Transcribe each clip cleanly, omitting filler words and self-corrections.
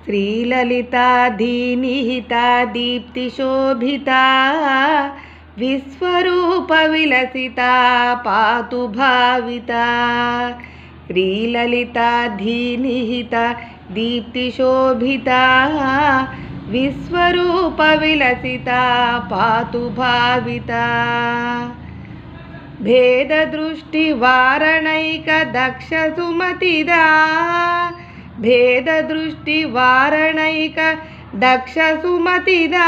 श्रीललिता धीनिहिता दीप्तिशोभिता विश्वरूपविलसिता पातु भाविता। श्रीललिता धीनिहिता दीप्तिशोभिता विश्वरूपविलसिता पातु भाविता। भेददृष्टिवारणैकदक्षसुमतिदा भेददृष्टिवारणैकदक्षसुमतिदा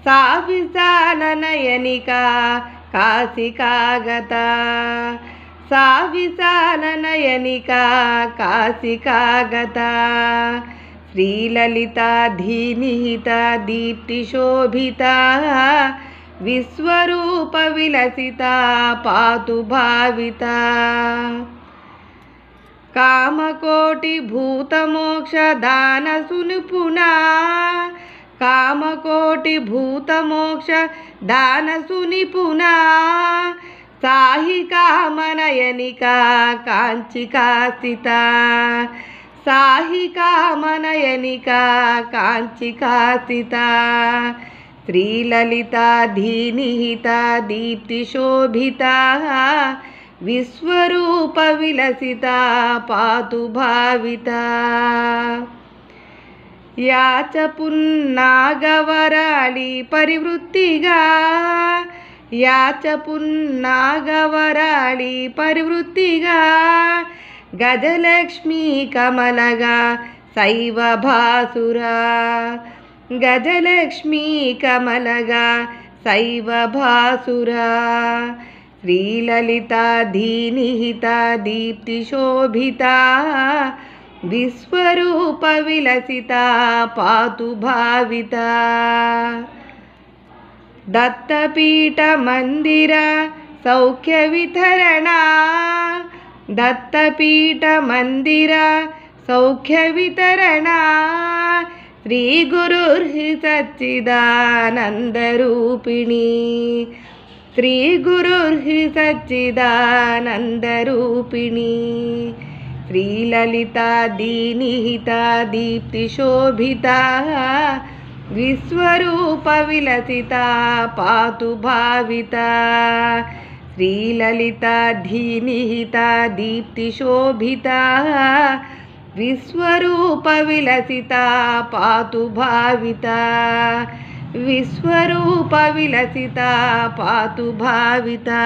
सा विशालनयनिका काशिकागता। सा विशालनयनिका काशिकागता। श्रीललिता धीनिहिता दीप्तिशोभिता विश्वरूपविलसिता पातु भाविता। कामकोटिभूतमोक्षदानसुनिपुणा कामकोटिभूतमोक्षदानसुनिपुणा साहि कामनयनिका काञ्चिका स्थिता। साहि कामनयनिका काञ्चिका स्थिता। श्रीललिता धीनिहिता दीप्तिशोभिता विश्वरूपविलसिता पातु भाविता। या च पुन्नागवराळी परिवृत्तिगा या च पुन्नागवराळी परिवृत्तिगा गजलक्ष्मी कमलगा सैव भासुरा। गजलक्ष्मी कमलगा सैव भासुरा। श्रीललिता धीनिहिता दीप्तिशोभिता विश्वरूपविलसिता पातु भाविता। दत्तपीठमन्दिर सौख्यवितरणा दत्तपीठमन्दिर सौख्यवितरणा श्रीगुरुर्हि सच्चिदानन्दरूपिणी। श्रीगुरुर्हि सच्चिदानन्दरूपिणी। श्रीललिता दीनिहिता दीप्तिशोभिता विश्वरूपविलसिता पातु भाविता। श्रीललिता धीनिहिता दीप्तिशोभिता विश्वरूपविलसिता पातु भाविता। विश्वरूपविलसिता पातु भाविता।